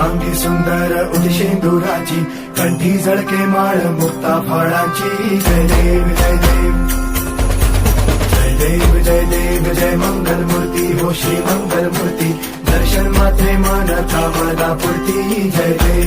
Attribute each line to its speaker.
Speaker 1: अंगी सुंदर उदिशेंदुराची, कंठी झळके माळ मुक्ता फळाची. जय देव जय देव जय देव जय देव जय मंगल मूर्ती हो श्री मंगल मूर्ती. दर्शन मात्रे मन कामना पूर्ती. जय देव